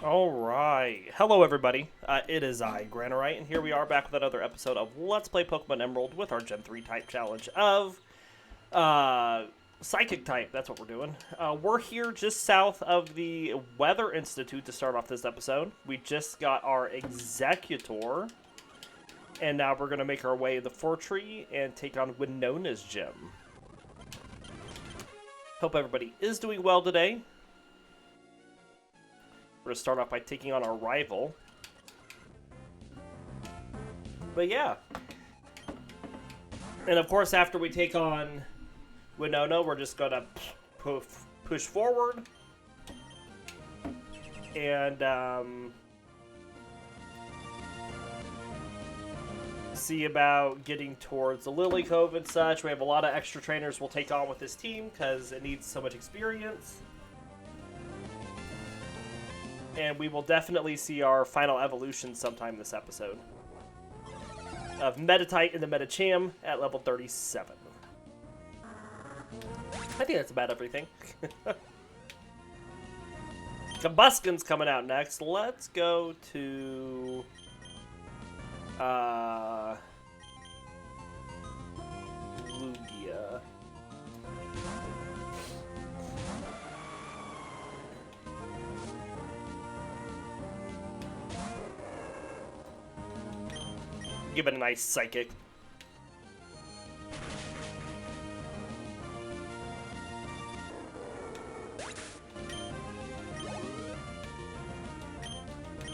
Alright. Hello, everybody. It is I, Granorite, and here we are back with another episode of Let's Play Pokemon Emerald with our Gen 3 type challenge of Psychic type. That's what we're doing. We're here just south of the Weather Institute to start off this episode. We just got our Exeggutor, and now we're going to make our way to the Fortree and take on Winona's gym. Hope everybody is doing well today. We're going to start off by taking on our rival. But yeah. And of course, after we take on Winona, we're just going to push forward. And see about getting towards the Lily Cove and such. We have a lot of extra trainers we'll take on with this team because it needs so much experience. And we will definitely see our final evolution sometime this episode. Of Meditite and the Medicham at level 37. I think that's about everything. Combustion's coming out next. Let's go to... Lugia. Give it a nice psychic.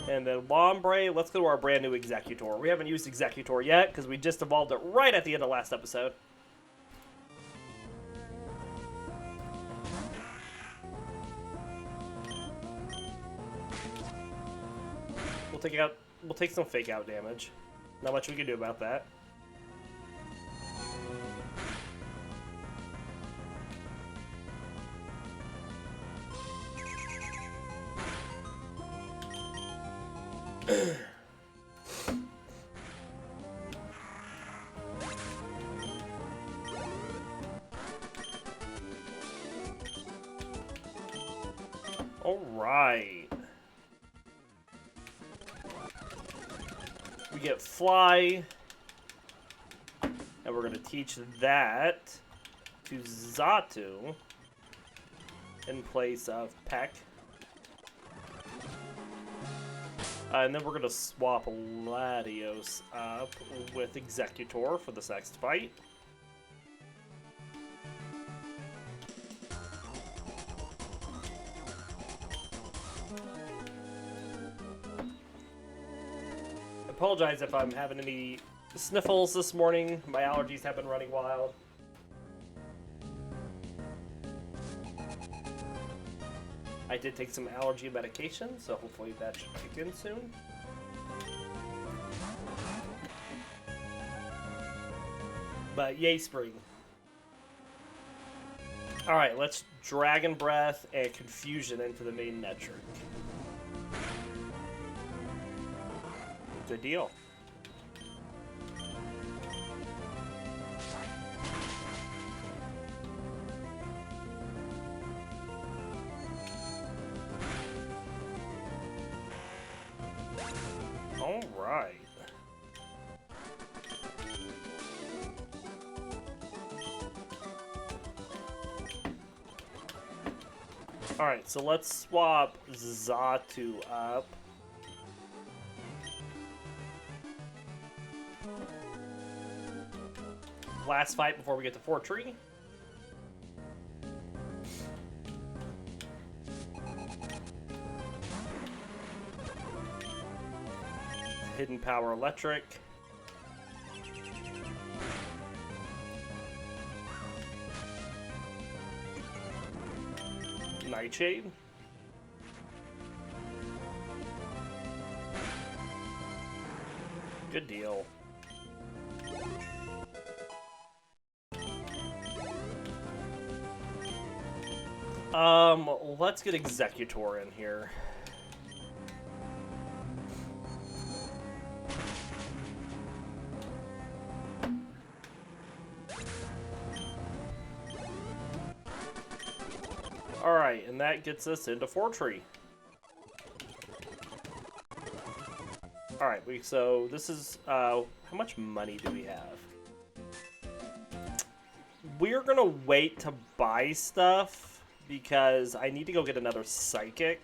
And then Lombre, let's go to our brand new Exeggutor. We haven't used Exeggutor yet because we just evolved it right at the end of last episode. We'll take some fake out damage. Not much we can do about that. All right. We get Fly, and we're going to teach that to Xatu in place of Peck. And then we're going to swap Latios up with Exeggutor for this next fight. Apologize if I'm having any sniffles this morning. My allergies have been running wild. I did take some allergy medication, so hopefully that should kick in soon. But yay, spring. Alright, let's Dragon Breath and Confusion into the main metric. Good deal. All right. All right, so let's swap Xatu up. Last fight before we get to Fortree. Hidden Power Electric. Nightshade. Good deal. Let's get Exeggutor in here. Alright, and that gets us into Fortree. Alright, so this is, how much money do we have? We're gonna wait to buy stuff, because I need to go get another Psychic.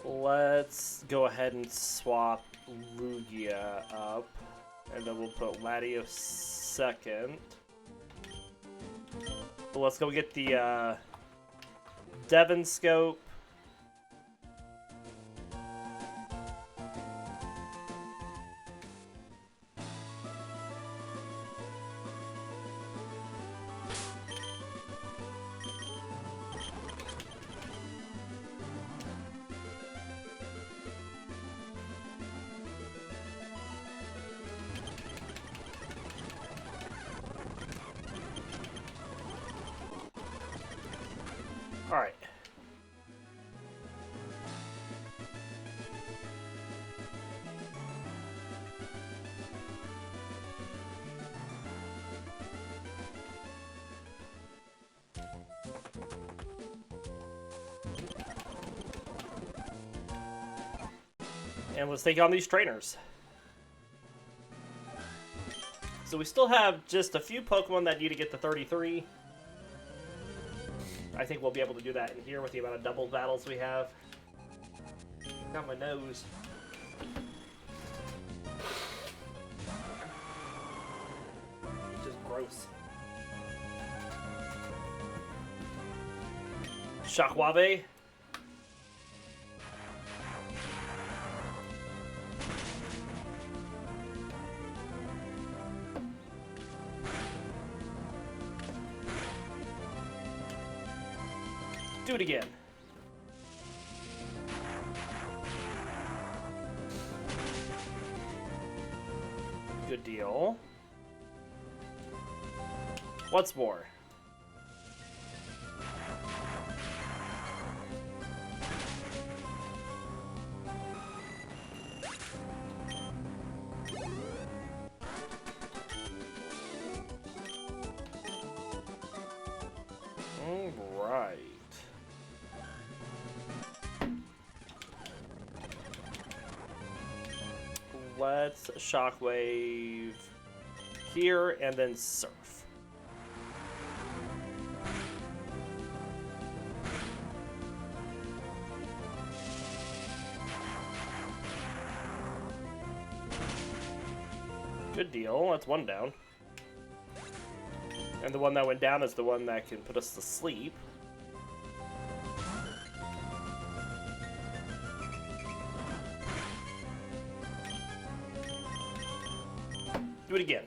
Let's go ahead and swap Lugia up, and then we'll put Latios second. But let's go get the Devon Scope. Alright. And let's take on these trainers. So we still have just a few Pokemon that need to get to 33. I think we'll be able to do that in here with the amount of double battles we have. Got my nose. Just gross. Shockwave. Do it again. Good deal. What's more? All right. Let's Shockwave here and then Surf. Good deal. That's one down. And the one that went down is the one that can put us to sleep. Do it again.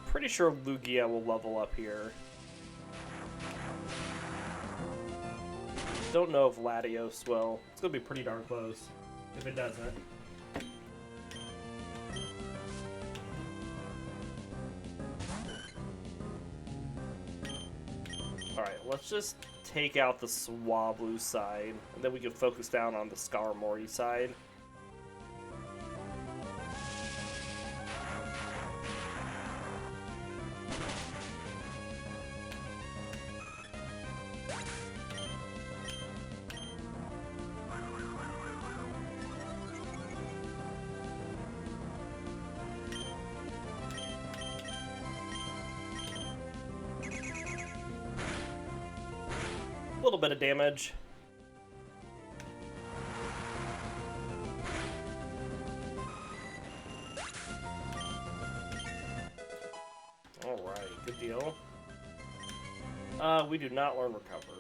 Pretty sure Lugia will level up here. Don't know if Latios will. It's gonna be pretty darn close if it doesn't. Alright, let's just take out the Swablu side, and then we can focus down on the Skarmory side. A little bit of damage. Alright, good deal. We do not learn Recover.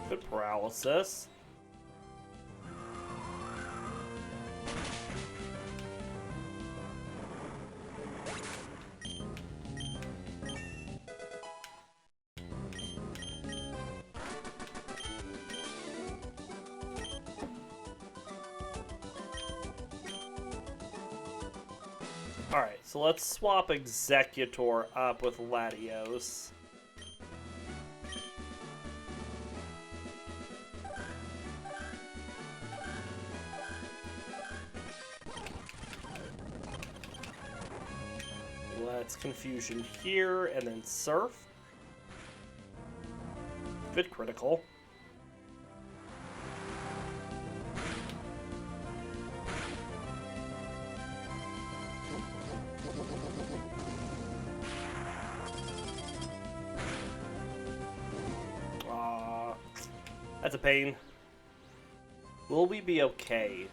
Good paralysis. So let's swap Exeggutor up with Latios. Let's Confusion here, and then Surf. Good critical. That's a pain. Will we be okay?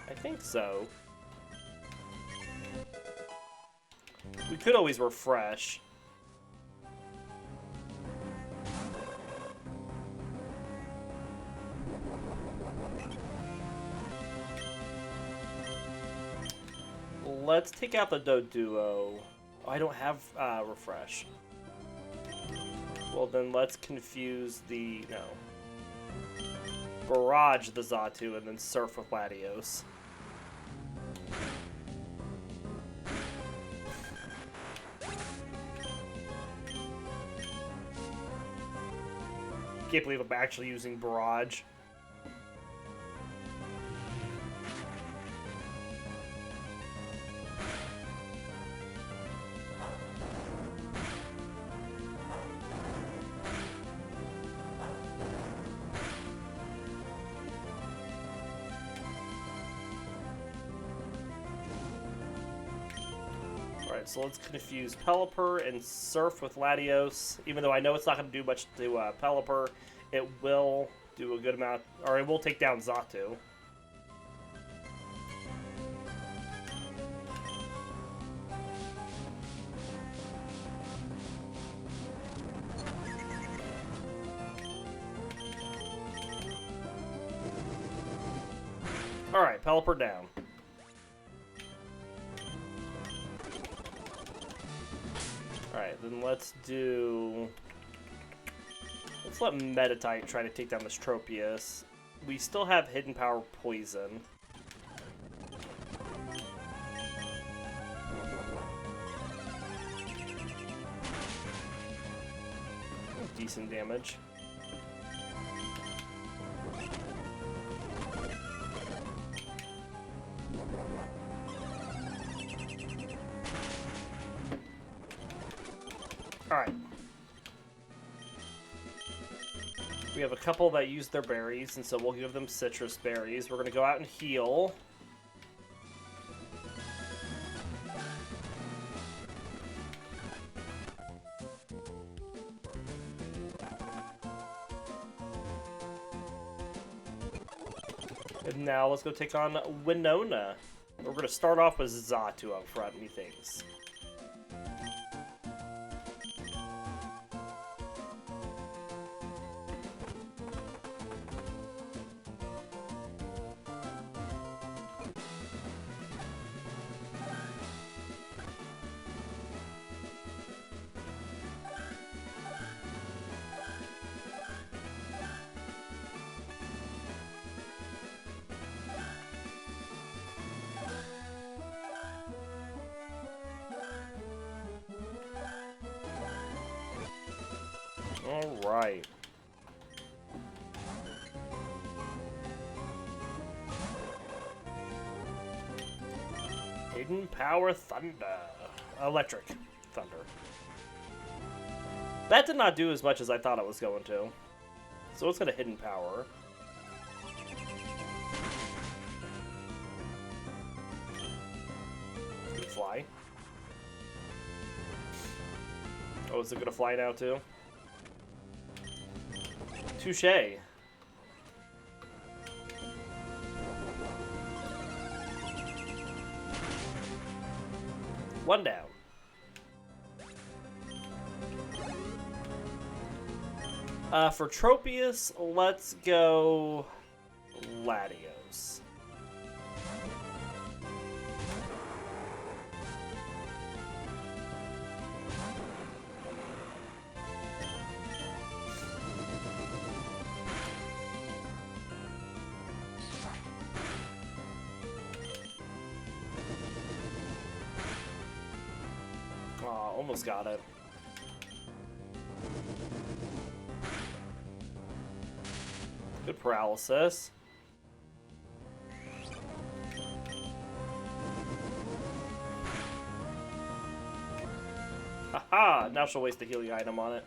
I think so. We could always refresh. Let's take out the Doduo. Oh, I don't have refresh. Well, then let's confuse the... no. Barrage the Xatu and then Surf with Latios. Can't believe I'm actually using Barrage. Alright, so let's confuse Pelipper and Surf with Latios. Even though I know it's not going to do much to Pelipper, it will do a good amount, or it will take down Xatu. Alright, Pelipper down. Alright, then let's let Meditite try to take down this Tropius. We still have Hidden Power Poison. Decent damage. Alright. We have a couple that use their berries, and so we'll give them citrus berries. We're going to go out and heal. And now let's go take on Winona. We're going to start off with Xatu up front, methinks. Alright. Hidden Power Thunder. Electric Thunder. That did not do as much as I thought it was going to. So it's going to Hidden Power. It's gonna fly. Oh, is it going to fly now too? Touché. One down. For Tropius, let's go Latios. almost got it. Good paralysis. Haha! Now she'll waste a healing item on it.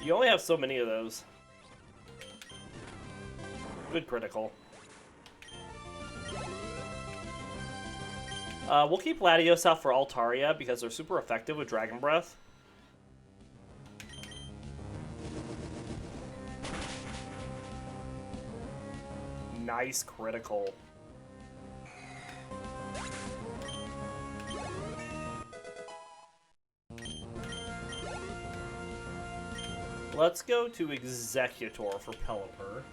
You only have so many of those. Good critical. We'll keep Latios out for Altaria because they're super effective with Dragon Breath. Nice critical. Let's go to Exeggutor for Pelipper.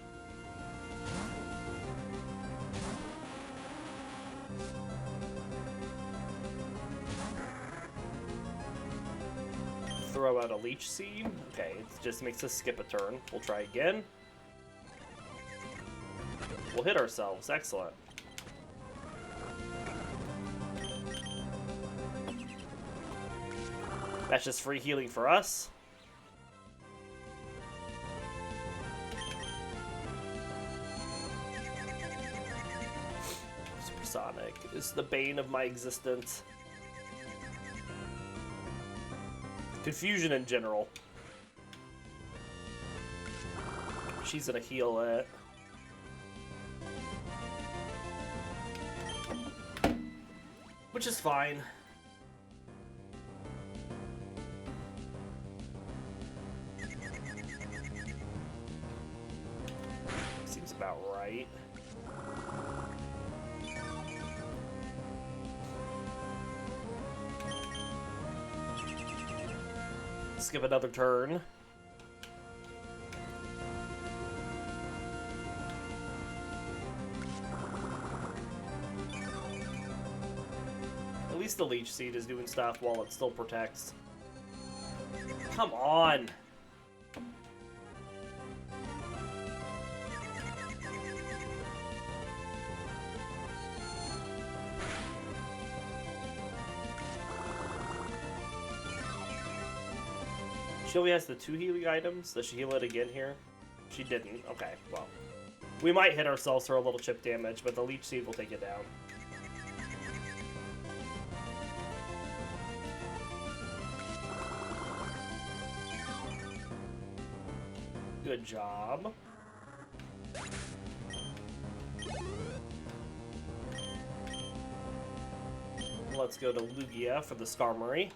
Throw out a Leech Seed. Okay, it just makes us skip a turn. We'll try again. We'll hit ourselves. Excellent. That's just free healing for us. Supersonic is the bane of my existence. Confusion in general. She's gonna heal it. Which is fine. Seems about right. Skip another turn. At least the Leech Seed is doing stuff while it still protects. Come on! She only has the 2 healing items. Does she heal it again here? She didn't. Okay, well. We might hit ourselves for a little chip damage, but the Leech Seed will take it down. Good job. Let's go to Lugia for the Skarmory.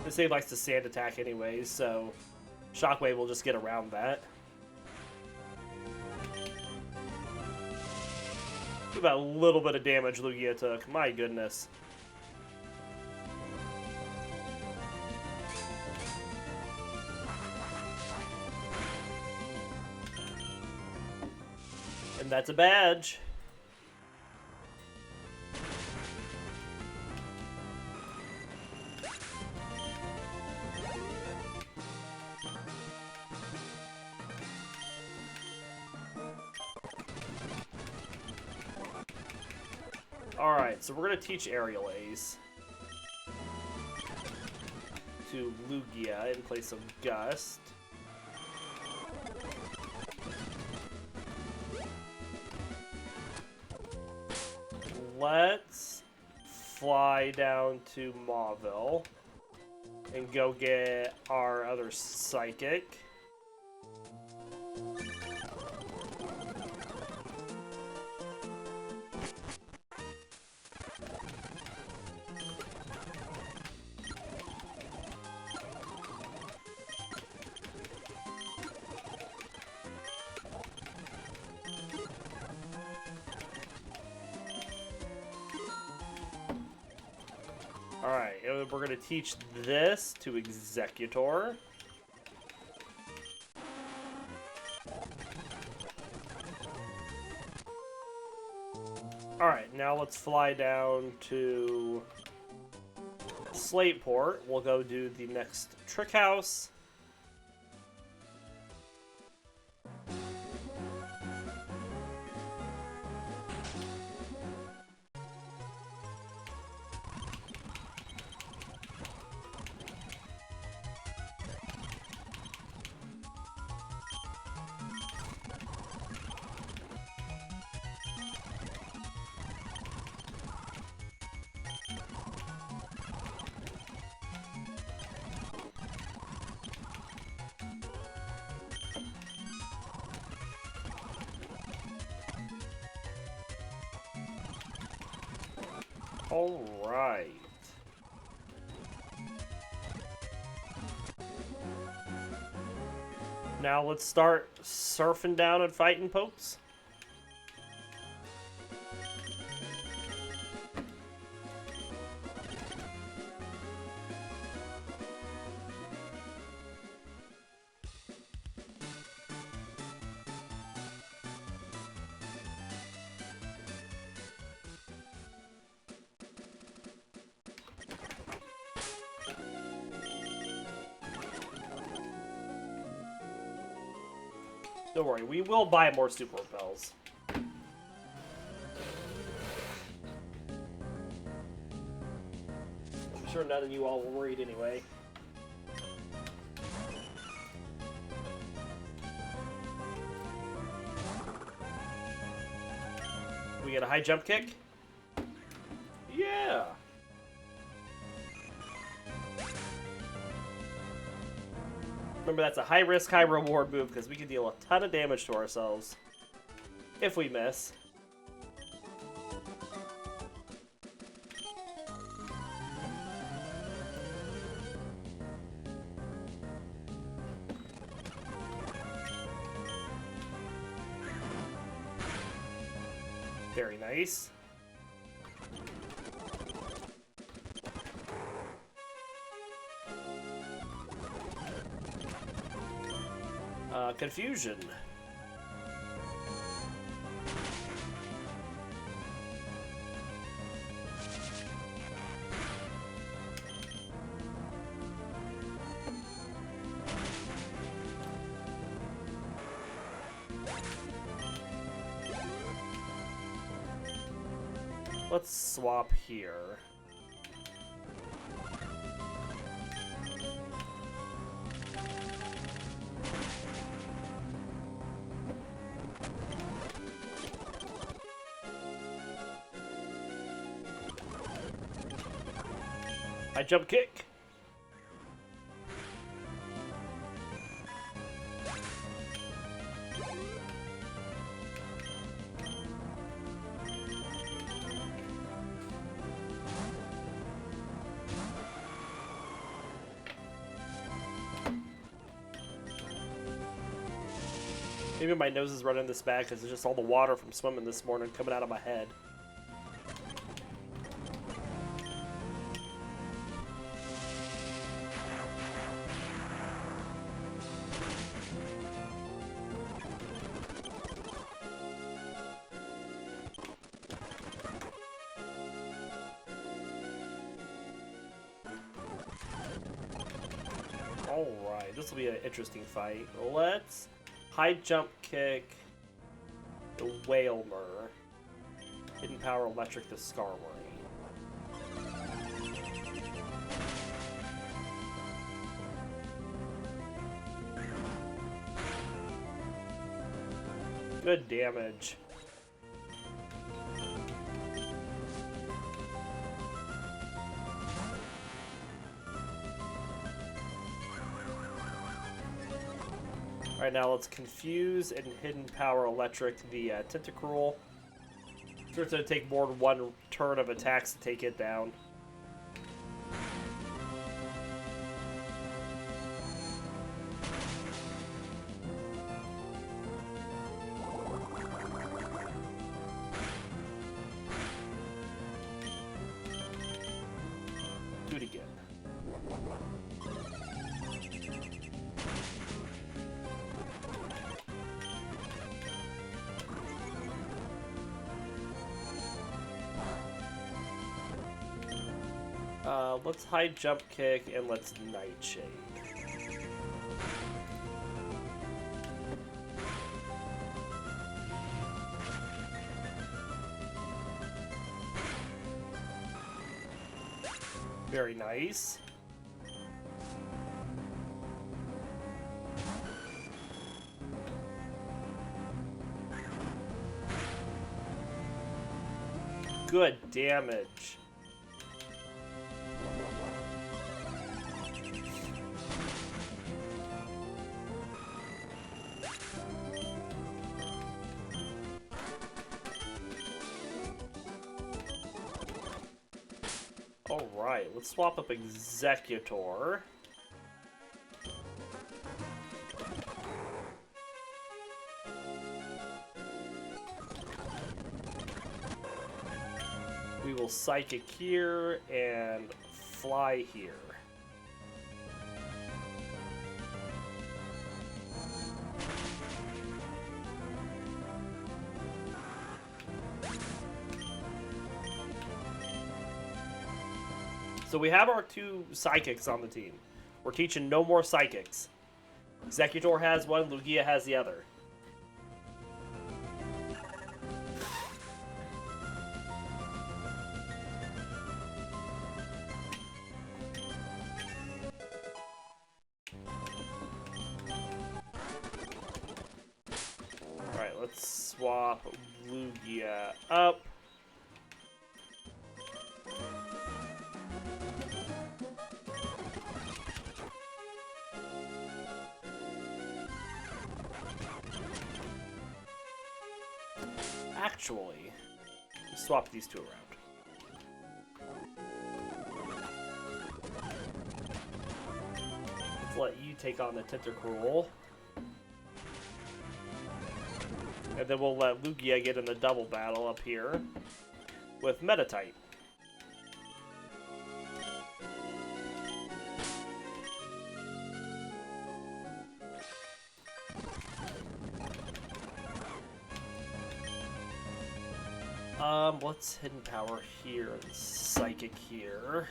This thing likes to sand attack anyways, so Shockwave will just get around that. About a little bit of damage Lugia took. My goodness. And that's a badge. Alright, so we're going to teach Aerial Ace to Lugia in place of Gust. Let's fly down to Mauville and go get our other Psychic. Alright, we're going to teach this to Exeggutor. now let's fly down to Slateport. We'll go do the next trick house. All right. Now let's start surfing down and fighting pokes. Don't worry, we will buy more super repels. I'm sure none of you all were worried anyway. We get a high jump kick? Yeah! Remember, that's a high-risk, high-reward move, because we can deal a ton of damage to ourselves if we miss. Very nice. Confusion. Let's swap here. I jump kick. Maybe my nose is running this bad because it's just all the water from swimming this morning coming out of my head. Alright, this will be an interesting fight. Let's high jump kick the Whalmer. Hidden power electric the Skarmory. Good damage. Alright, now let's confuse and hidden power electric the Tentacruel. So it's going to take more than one turn of attacks to take it down. Do it again. Let's high jump kick and let's nightshade. Very nice. Good damage. Alright, let's swap up Exeggutor. We will Psychic here and Fly here. So we have our two Psychics on the team. We're teaching no more Psychics. Exeggutor has one, Lugia has the other. Alright, let's swap Lugia up. Actually, swap these two around. Let's let you take on the Tentacruel. And then we'll let Lugia get in the double battle up here with Meditite. Let's Hidden Power here and Psychic here.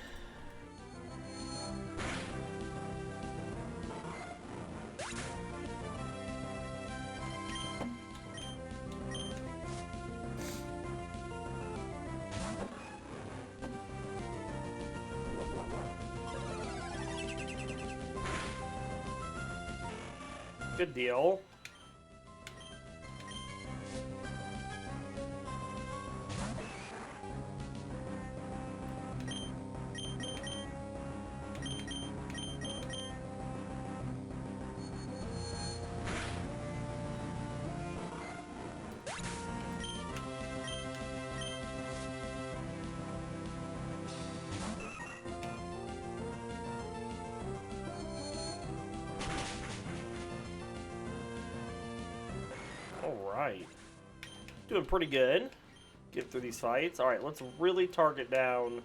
Good deal. Alright. Doing pretty good. Get through these fights. Alright, let's really target down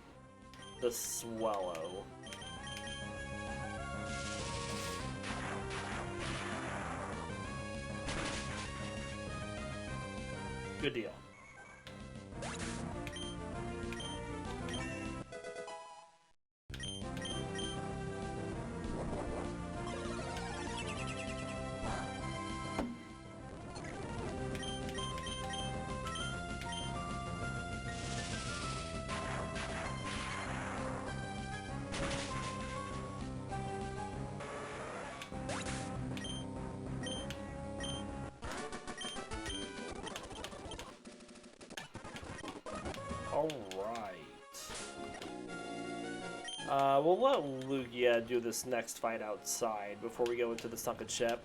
the Swallow. Good deal. We'll let Lugia do this next fight outside before we go into the sunken ship.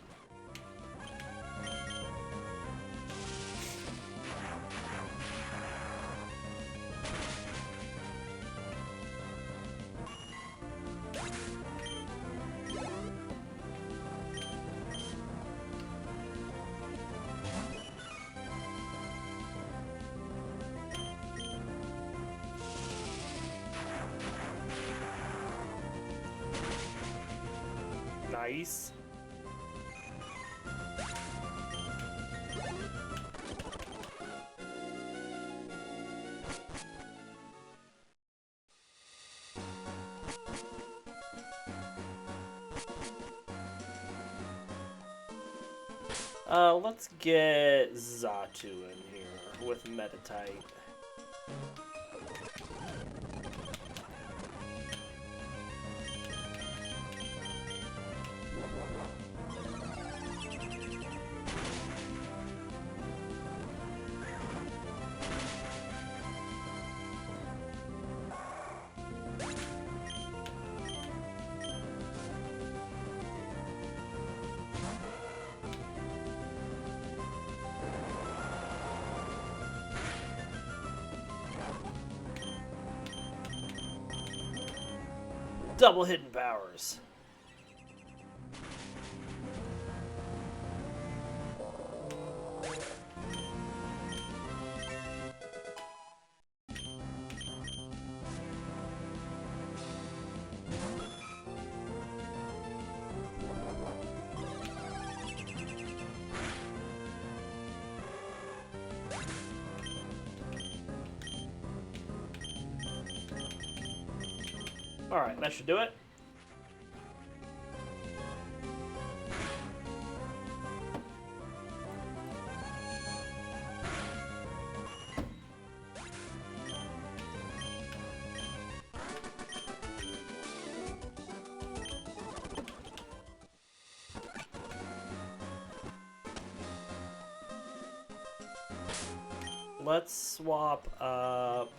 Nice. Let's get Xatu in here with Meditite. Double hidden powers. Alright, that should do it. Let's swap up.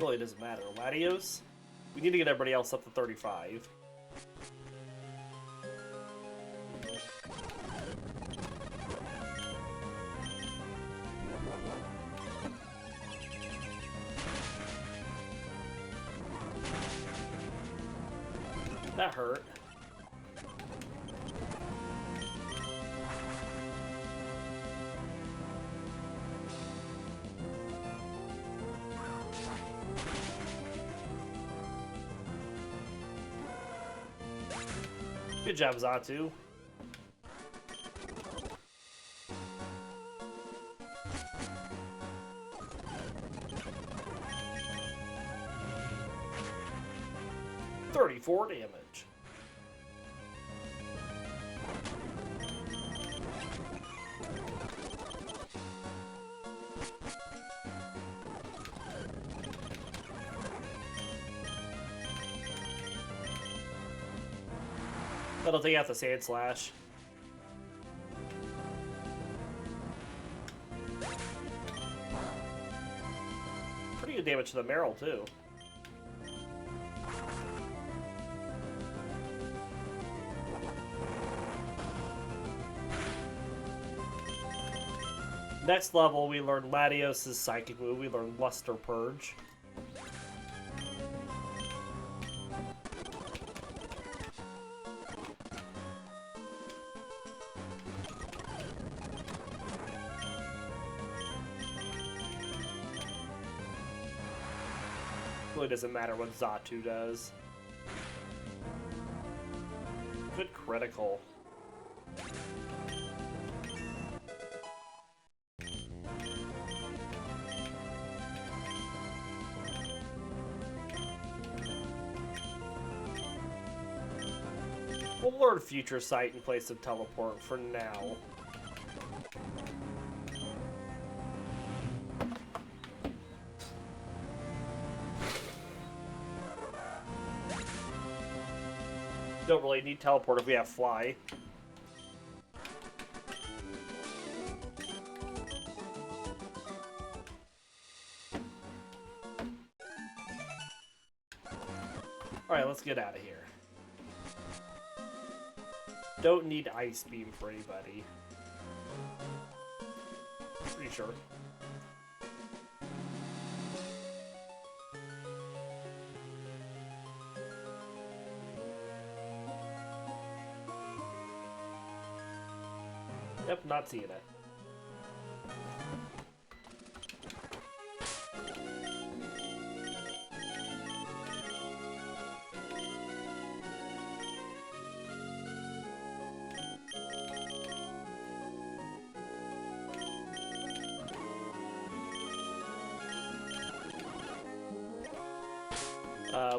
Really doesn't matter. Latios? We need to get everybody else up to 35. That hurt. Good job, Xatu. $34 damage. That'll take out the Sand Slash. Pretty good damage to the Meryl, too. Next level, we learn Latios' Psychic move. We learn Luster Purge. Really doesn't matter what Xatu does. Good critical. We'll learn Future Sight in place of Teleport for now. Don't really need Teleport if we have Fly. Alright, let's get out of here. Don't need Ice Beam for anybody. Pretty sure. Yep, not seeing it.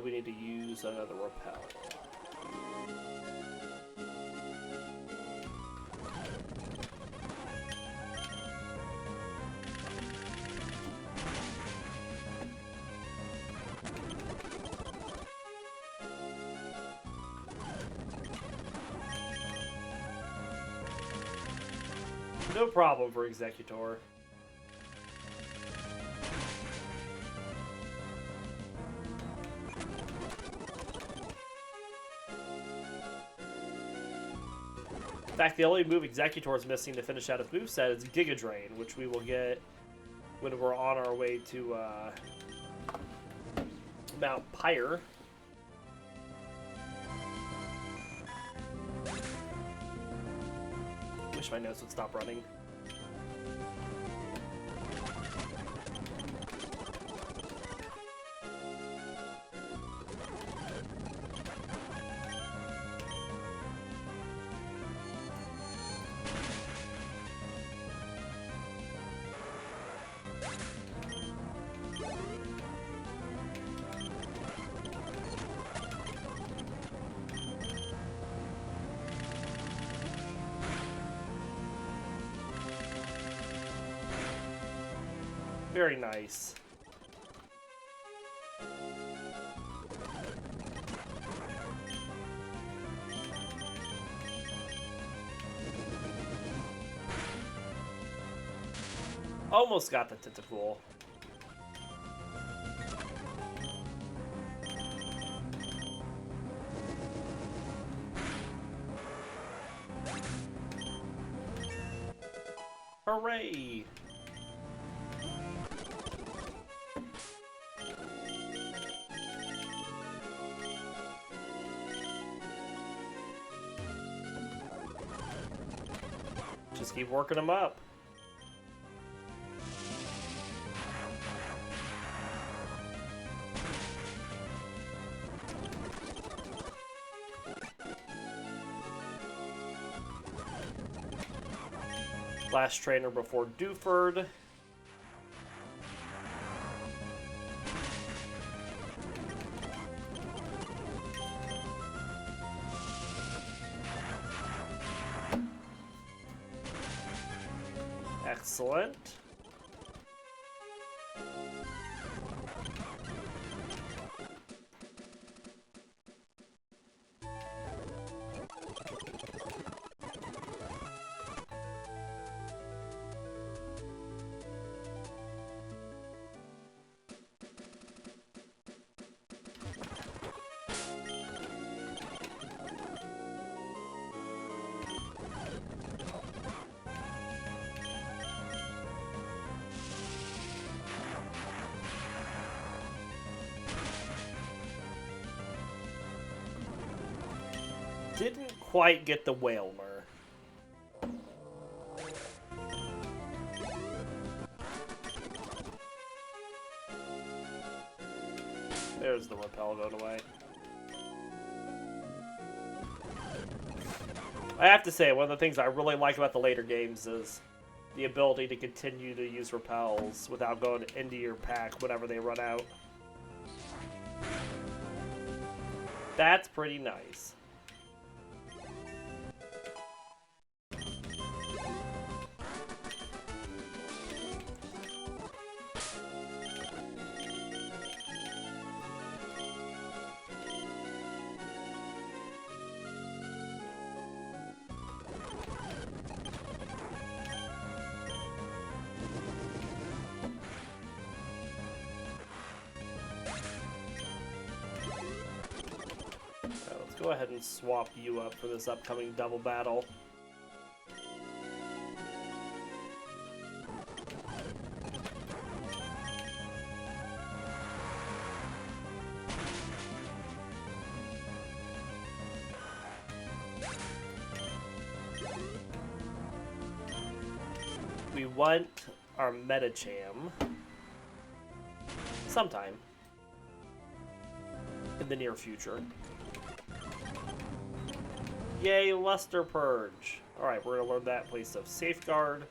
We need to use another repel. No problem for Exeggutor. In fact, the only move Exeggutor is missing to finish out his moveset is Giga Drain, which we will get when we're on our way to Mount Pyre. Wish my nose would stop running. Very nice. Almost got the Tentacool. Hooray! Just keep working them up. Last trainer before Dewford. Excellent. Didn't quite get the Whalmer. There's the repel going away. I have to say, one of the things I really like about the later games is the ability to continue to use repels without going into your pack whenever they run out. That's pretty nice. Go ahead and swap you up for this upcoming double battle. We want our Medicham sometime in the near future. Yay, Luster Purge. Alright, we're going to learn that place of Safeguard.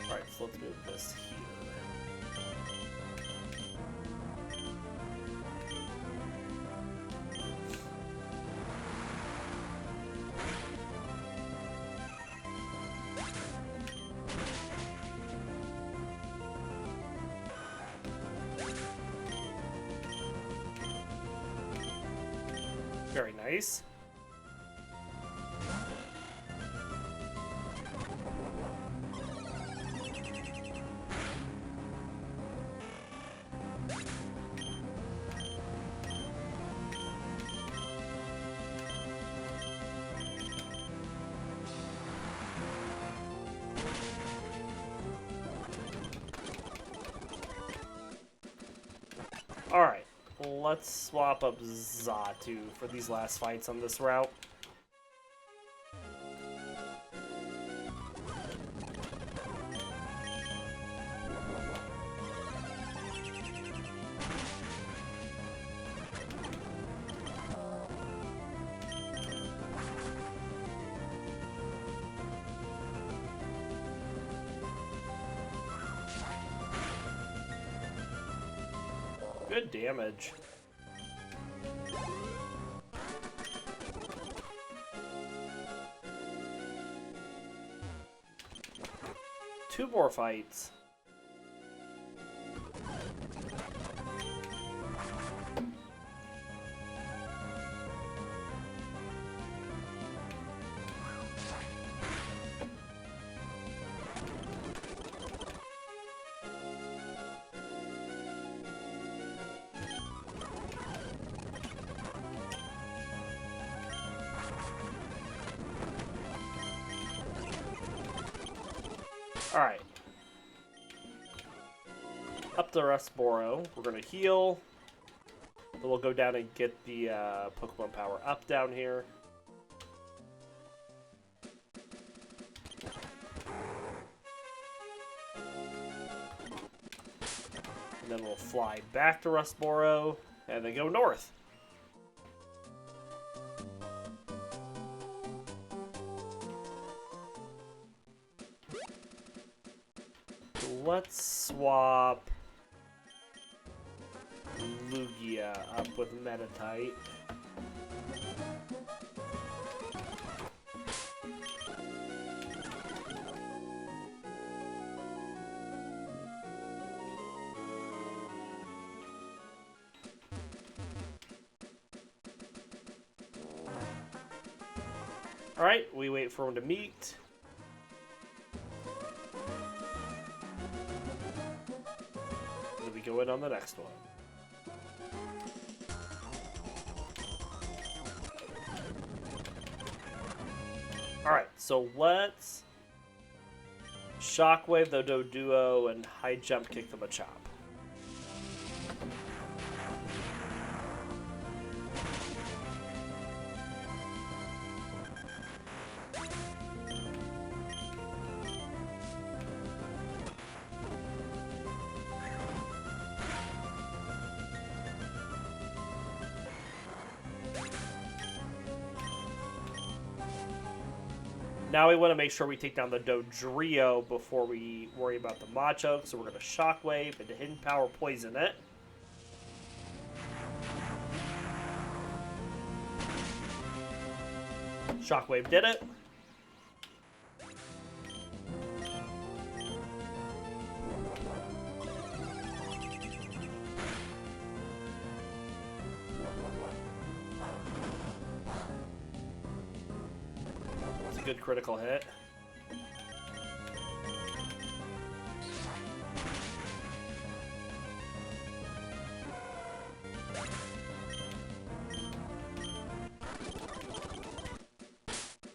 Alright, so let's move this here. Very nice. Alright, let's swap up Xatu for these last fights on this route. Good damage. Two more fights. Alright. Up to Rustboro. We're going to heal. Then we'll go down and get the Pokemon power up down here. And then we'll fly back to Rustboro and then go north. Let's swap Lugia up with Meditite. Alright, we wait for him to meet. Go in on the next one. Alright, so let's Shockwave the Doduo and High Jump Kick the Machop. Now we want to make sure we take down the Dodrio before we worry about the Machoke, so we're going to Shockwave and Hidden Power Poison it. Shockwave did it. Good critical hit.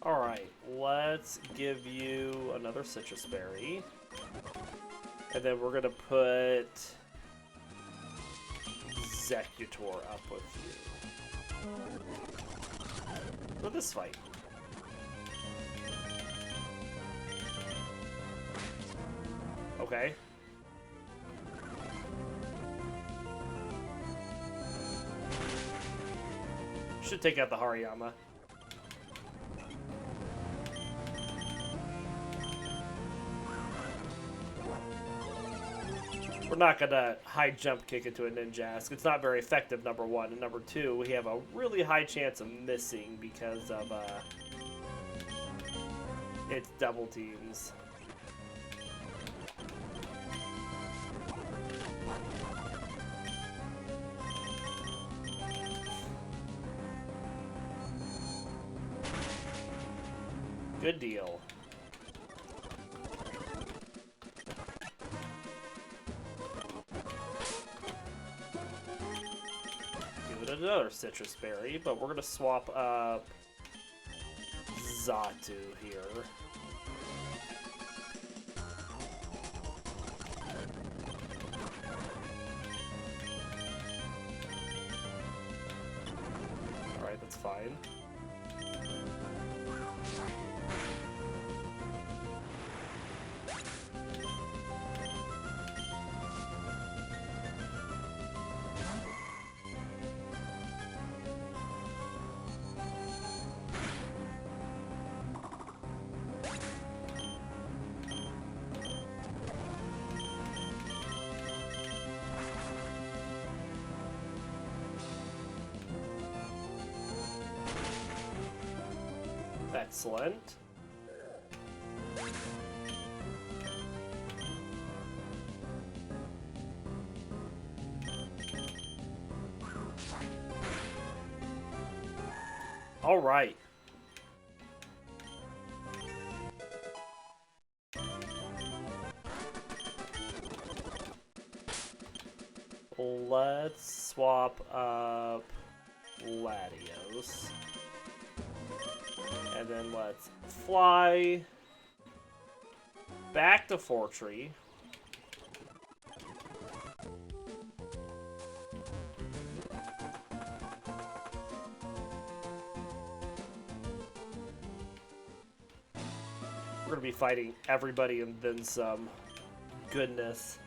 Alright, let's give you another Citrus Berry. And then we're going to put Exeggutor up with you. For this fight. Okay. Should take out the Hariyama. We're not gonna high jump kick into a Ninjask. It's not very effective, number one. And number two, we have a really high chance of missing because of its double teams. Good deal. Give it another citrus berry, but we're gonna swap up Xatu here. Alright, that's fine. Excellent. All right. Let's swap up Latios. And then let's fly back to Fortree. We're going to be fighting everybody and then some. Goodness.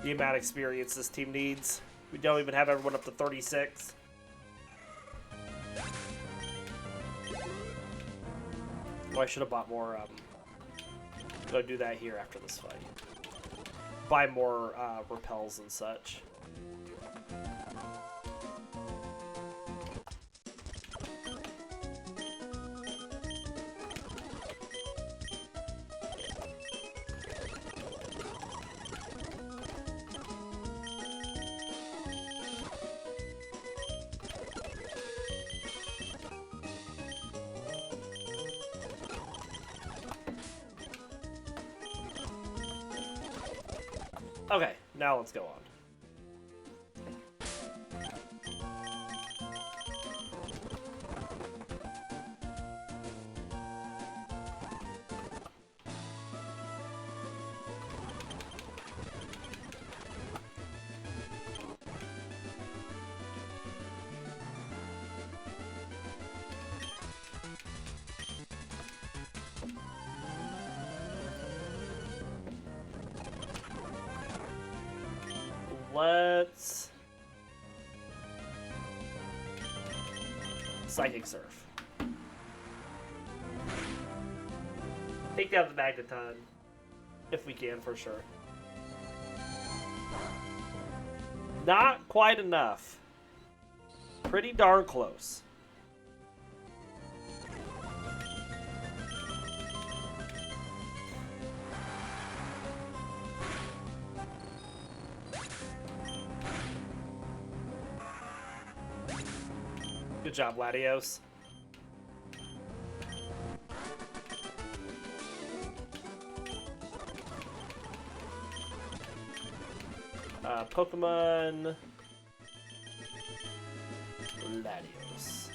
The amount of experience this team needs. We don't even have everyone up to 36. Oh, I should have bought more, go do that here after this fight. Buy more, repels and such. Okay, now let's go on. Let's Psychic Surf. Take down the Magneton, if we can, for sure. Not quite enough. Pretty darn close. Good job, Latios. Pokemon Latios.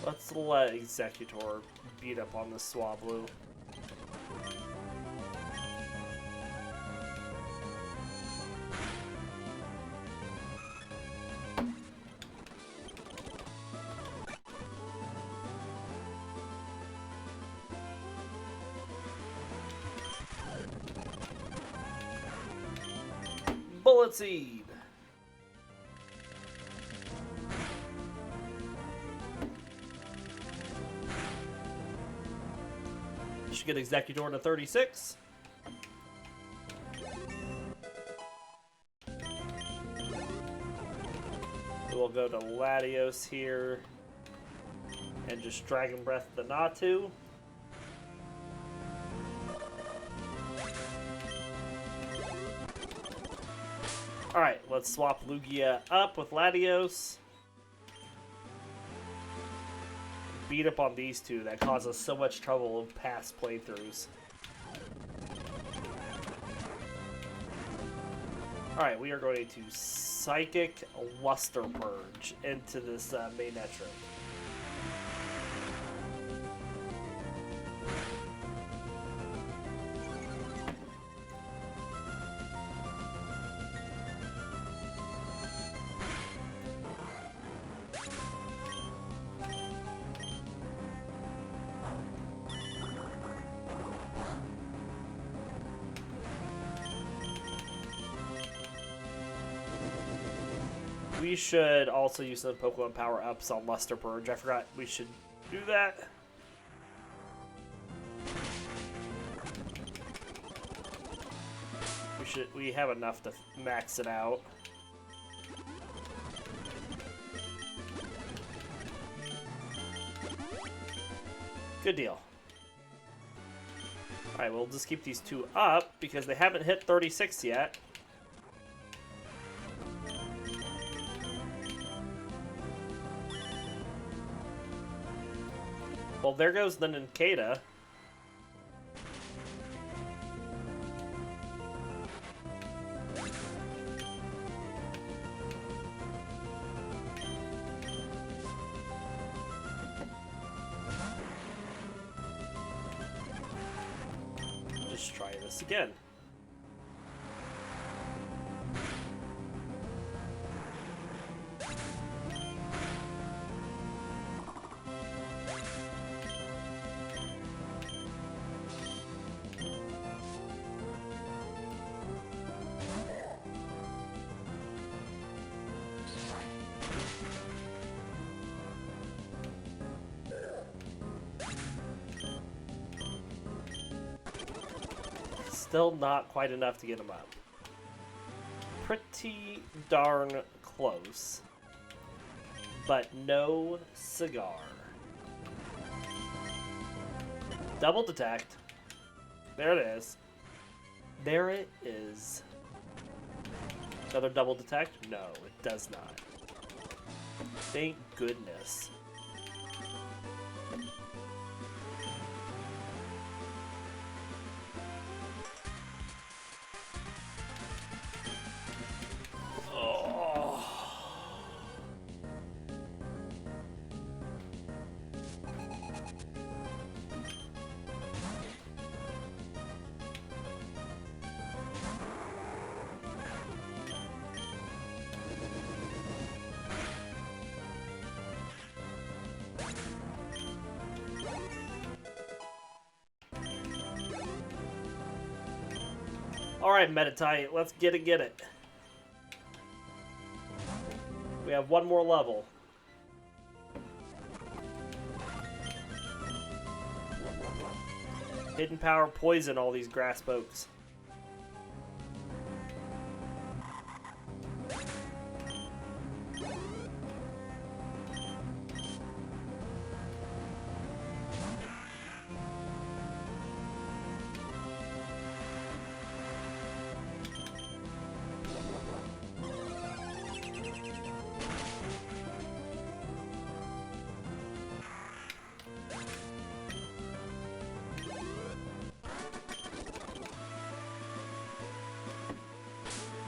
Let's let Exeggutor beat up on this Swablu. Bullet Seed. Should get Exeggutor to 36. We'll go to Latios here and just Dragon Breath the Xatu. Alright, let's swap Lugia up with Latios. beat up on these two that cause us so much trouble in past playthroughs. Alright, we are going to Psychic Luster Purge into this main metro. We should also use some Pokemon power-ups on Luster Purge. I forgot we should do that. We have enough to max it out. Good deal. Alright, we'll just keep these two up because they haven't hit 36 yet. Well, there goes the Nincada. Just try this again. Still not quite enough to get him up. Pretty darn close. But no cigar. Double detect. There it is. There it is. Another double detect? No, it does not. Thank goodness. Alright, Meditite, let's get it. We have one more level. Hidden power, poison all these grass pokes.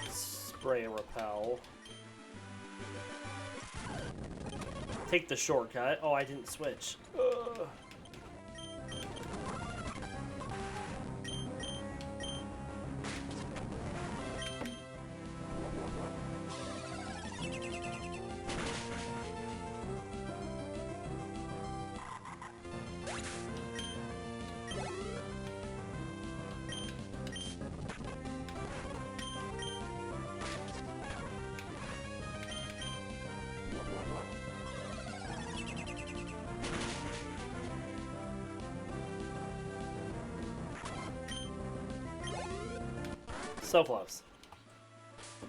Spray and repel. Take the shortcut. Oh, I didn't switch. Ugh. So close.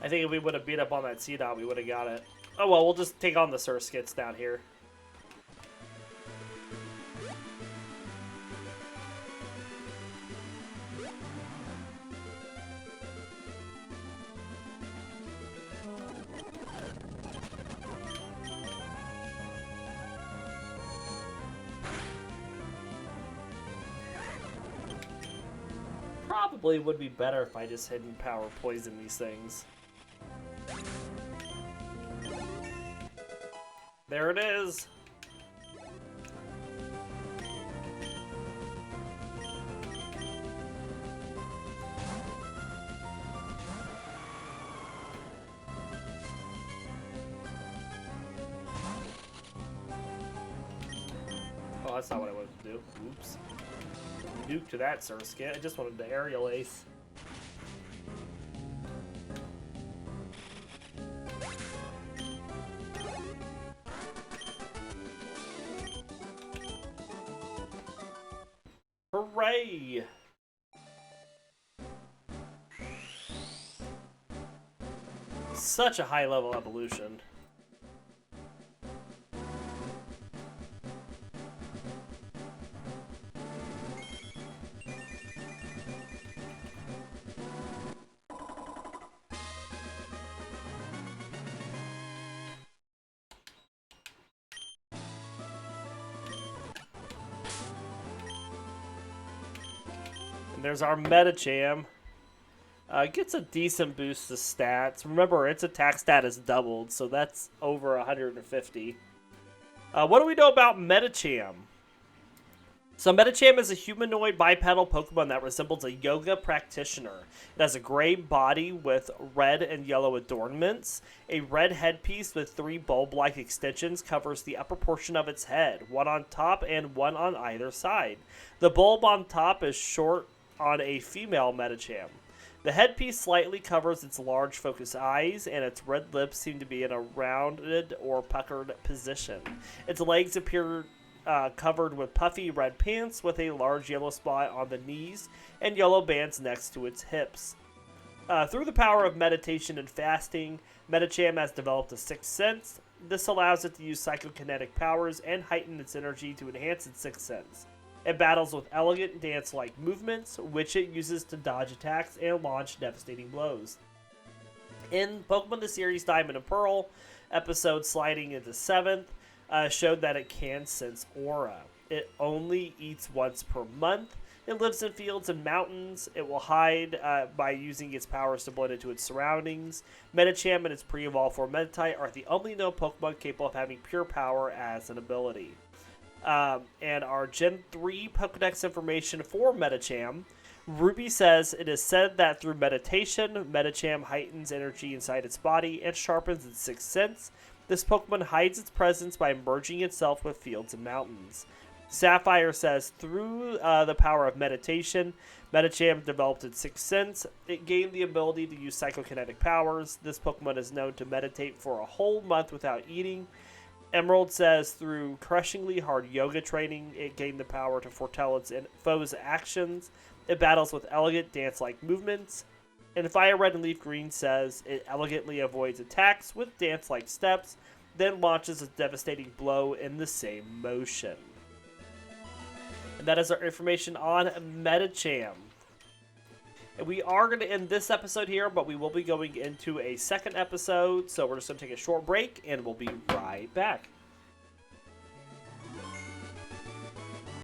I think if we would have beat up on that C-Dot, we would have got it. Oh well, we'll just take on the Surskits down here. probably would be better if I just hidden power poison these things. There it is. Oh, that's not what I wanted to do. Oops. Nuke to that Surskit. I just wanted to aerial ace. Hooray! Such a high level evolution. And there's our Medicham. Gets a decent boost to stats. Remember, its attack stat is doubled, so that's over 150. What do we know about Medicham? So Medicham is a humanoid bipedal Pokemon that resembles a yoga practitioner. It has a gray body with red and yellow adornments. A red headpiece with 3 bulb-like extensions covers the upper portion of its head, one on top and one on either side. The bulb on top is short on a female Medicham. The headpiece slightly covers its large focused eyes, and its red lips seem to be in a rounded or puckered position. Its legs appear covered with puffy red pants with a large yellow spot on the knees and yellow bands next to its hips. Through the power of meditation and fasting, Medicham has developed a sixth sense. This allows it to use psychokinetic powers and heighten its energy to enhance its sixth sense. It battles with elegant dance-like movements, which it uses to dodge attacks and launch devastating blows. In Pokemon the Series Diamond and Pearl, episode sliding into 7th, showed that it can sense aura. It only eats once per month. It lives in fields and mountains. It will hide by using its powers to blend into its surroundings. Medicham and its pre-evolved form Meditite are the only known Pokemon capable of having pure power as an ability. And our Gen 3 Pokedex information for Medicham. Ruby says, it is said that through meditation, Medicham heightens energy inside its body and sharpens its sixth sense. This Pokemon hides its presence by merging itself with fields and mountains. Sapphire says, through the power of meditation, Medicham developed its sixth sense. It gained the ability to use psychokinetic powers. This Pokemon is known to meditate for a whole month without eating. Emerald says, through crushingly hard yoga training, it gained the power to foretell its foes' actions. It battles with elegant dance-like movements. And Fire Red and Leaf Green says, it elegantly avoids attacks with dance-like steps, then launches a devastating blow in the same motion. And that is our information on Medicham. And we are going to end this episode here, but we will be going into a second episode, so we're just going to take a short break, and we'll be right back.